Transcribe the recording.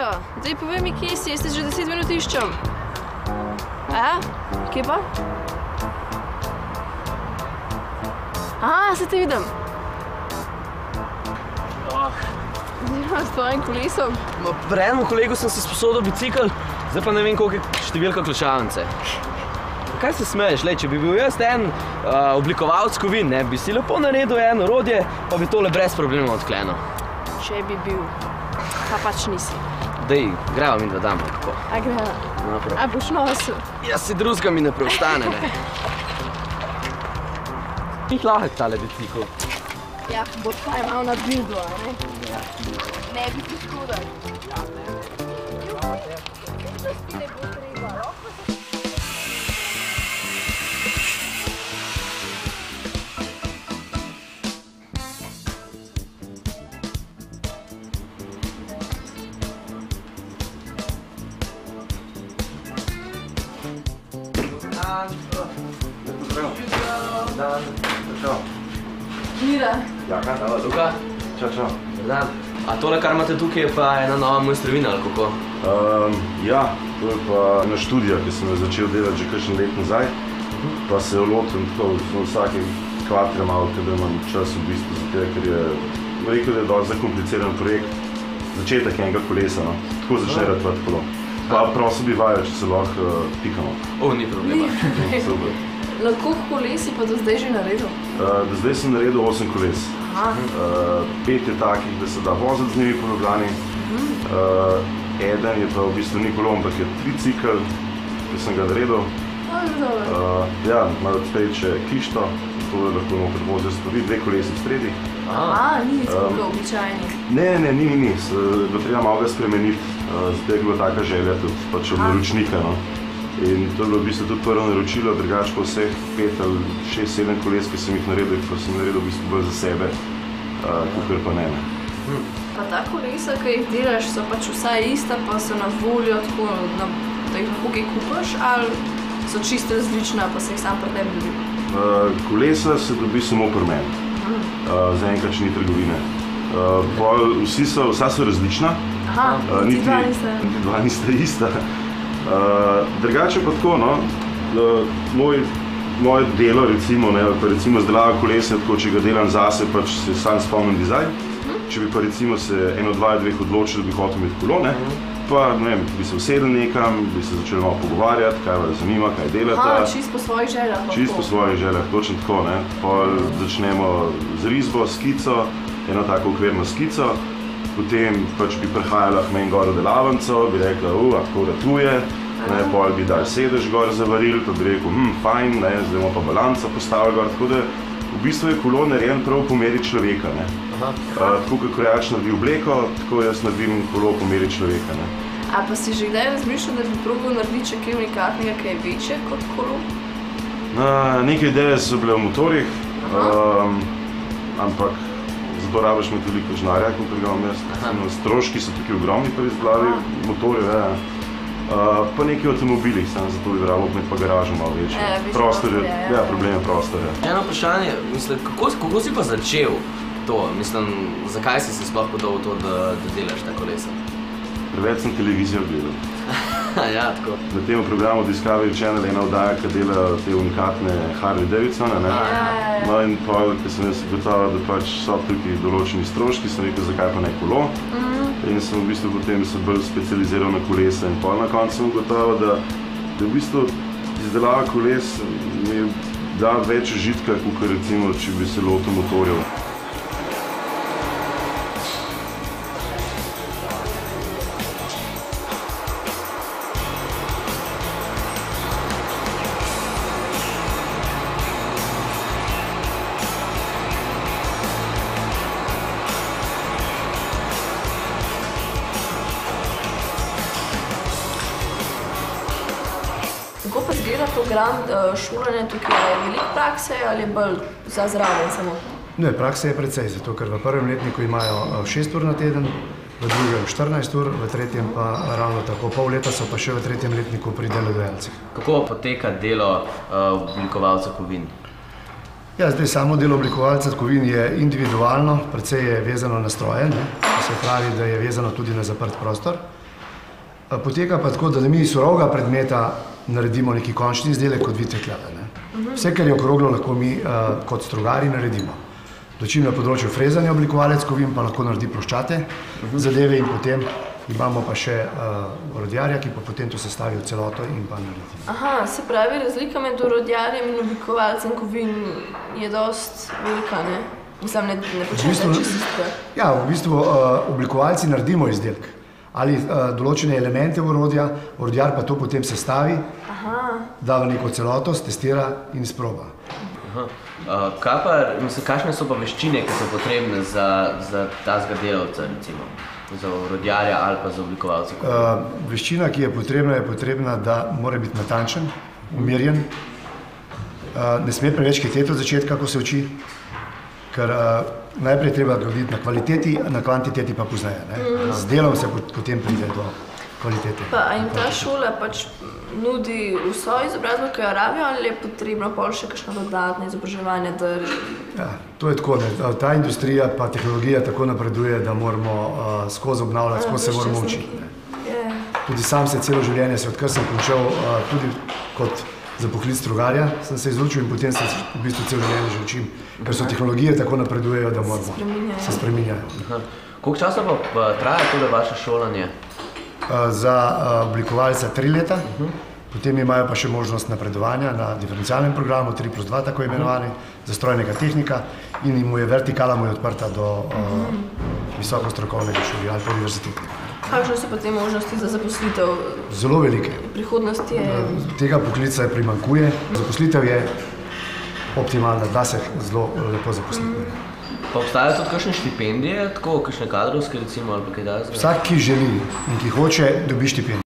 Miro, daj povej mi, kje si, jaz te že 10 minut iščem. Aja, kje pa? Aha, se te vidim. S tvojim kolesom? Pri enem kolegu sem se sposodil bicikl, zdaj pa ne vem, koliko je številka ključavnice. Kaj se smeješ, če bi bil jaz en oblikovalec kovin, bi si lepo naredil eno orodje, pa bi tole brez problema odklenil. Če bi bil, pa pač nisi. Dej, greva mi dva damo, kako? A greva. A boš nosil? Jaz si drugega mi ne preostane, ne. Njih lahek tale bicikl. Ja, bo kaj malo na bildu, a ne? Ne bi ti škodal. Mira. Ja, kaj? Luka. Čau, čau. Dan. A tole, kar imate tukaj, je pa ena nova mojstrovina, ali kako? Ja, to je pa ena študija, ki sem jo začel delati že kakšen let nazaj. Pa se jo lotim tako v vsake kvatre malo, kada imam čas v bistvu za tega, ker je rekel, da je dosti zakompliciran projekt. Začetek enega kolesa, no. Tako začne ratovati kolo. Pa prosto bi vajal, če se lahko pikamo. Ni problema. Super. Koliko koles si pa do zdaj že naredil? Do zdaj sem naredil 8 koles. 5 je takih, da se da voziti z njimi po Ljubljani. Eden je pa v bistvu ni kolo, ampak je tricikl, ki sem ga naredil. Ja, malo odsprej še kišto, tako da lahko noter vozijo stvari, 2 kolesi v spredi. Ni tako običajni. Ne, ni. Bo treba malo ga spremeniti. Zdaj je bila taka želja tudi pač od naročnika, no. In to je bilo v bistvu tudi prvo naročilo, drugače pa vseh 5 ali 6-7 koles, ki sem jih naredil, pa sem naredil v bistvu bolj za sebe, kakor pa ne. Pa ta kolesa, ki jih delaš, so pač vsa ista, pa so na voljo tako, da jih lahko kaj kupaš, ali so čisto različna, pa se jih sam pri tebi dobi? Kolesa se dobi samo pri meni. Zaenkrat še ni trgovine. Vsa so različna. Niti dva nista. Niti dva nista ista. Drugače pa tako, no, moje delo, recimo, izdelava kolesa, tako, če ga delam zase, pač se sam spomnim dizajn. Če bi pa recimo se eno, dva, dveh odločil, da bi hotel imeti kolo, pa ne vem, bi se usedel nekam, bi se začeli malo pogovarjati, kaj vas zanima, kaj delate. Čisto po svojih željah. Čisto po svojih željah, točno tako, ne. Pol začnemo z risbo, skico, eno tako okvirno skico. Potem pač bi prihajala k meni gor v delavnico, bi rekla, tako ratuje, pol bi dal sedež gor za varil, pa bi rekel, fajn, zdaj bomo pa balanco postavili gor, tako da v bistvu je kolo narejen prav po meri človeka, ne. Tako kakor jač naredi obleko, tako jaz naredim kolo po meri človeka, ne. A pa si že kdaj razmišljal, da bi probal narediti še kaj unikatnega, kaj je večje kot kolo? Neke ideje so bile v motorjih, ampak zato rabiš me toliko žnarja, kot ga imam jaz. Stroški so tukaj ogromni pri izglavi motorjev, pa neki avtomobilih, samo zato bi rabil imeti pa garažo malo večjo. Prostor je, problem je prostor. Eno vprašanje, kako si pa začel to? Zakaj si se sploh podal v to, da delaš ta kolesa? Preveč sem televizijo gledal. Ja, tako. Na tem programu Discovery Channel je ena oddaja, ki dela te unikatne Harley Davidsone, ne? No in pol, ko sem jaz ugotovil, da pač so tukaj določeni stroški, sem rekel, zakaj pa ne kolo. In sem v bistvu potem se bolj specializiral na kolesa in pol na koncu sem ugotovil, da v bistvu izdelava koles mi da več užitka, kot recimo, če bi se lotil motorjev. Kako pa izgleda program šolanja tukaj? Je veliko prakse ali je bolj za zraven samo? Ne, prakse je precej, zato ker v prvem letniku imajo 6 ur na teden, v drugem 14 ur, v tretjem pa ravno tako. Pol leta so pa še v tretjem letniku pri delodajalcih. Kako poteka delo oblikovalca kovin? Ja, zdaj samo delo oblikovalca kovin je individualno, precej je vezano na stroje, se pravi, da je vezano tudi na zaprt prostor. Poteka pa tako, da mi iz surovega predmeta naredimo neki končni izdelek, kot vidite tukaj. Vse, kar je okroglo, lahko mi kot strugari naredimo. Dočim na področju frezanja oblikovalec kovin pa lahko naredi ploščate zadeve in potem imamo pa še orodjarja, ki pa potem to sestavi v celoto in pa naredi. Aha, se pravi, razlika med orodjarjem in oblikovalcem kovin je dost velika, ne? Mislim, ne počnete čisto isto. Ja, v bistvu oblikovalci naredimo izdelek ali določene elemente orodja, orodjar pa to potem sestavi, da v neko celoto, testira in izproba. Kakšne so pa veščine, ki so potrebne za tazga delavca, recimo? Za orodjarja ali pa za oblikovalce? Veščina, ki je potrebna, da mora biti natančen, umirjen. Ne sme preveč hiteti od začetka, ko se uči, ker najprej treba graditi na kvaliteti, na kvantiteti pa pozneje. Z delom se potem pride do kvalitete. Pa jim ta šola pač nudi vso izobrazbo, ki jo rabijo, ali je potrebno pol še kakšno dodatno izobraževanje? Ja, to je tako. Ta industrija pa tehnologija tako napreduje, da moramo skozi obnavljati, skozi se moramo učiti. Tudi sam se celo življenje, odkar sem končal tudi kot za poklic strugarja, sem se izučil in potem se v bistvu celo življenje že učim, ker so tehnologije tako napredujejo, da moramo se spreminjajo. Koliko časa pa traja tole vaše šolanje? Za oblikovalca 3 leta, potem imajo pa še možnost napredovanja na diferencialnem programu 3+2, tako imenovani, za strojnega tehnika in vertikala mu je odprta do visoko strokovnega šolja ali pa univerzitete. Kakšne so pa te možnosti za zaposlitev? Zelo velike. Prihodnost je... Tega poklica primanjkuje. Zaposlitev je optimalna, da se zelo lepo zaposliti. Pa obstajajo tudi kakšne štipendije, tako kakšne kadrovske recimo ali pa kaj takega? Vsak, ki želi in ki hoče, dobi štipendijo.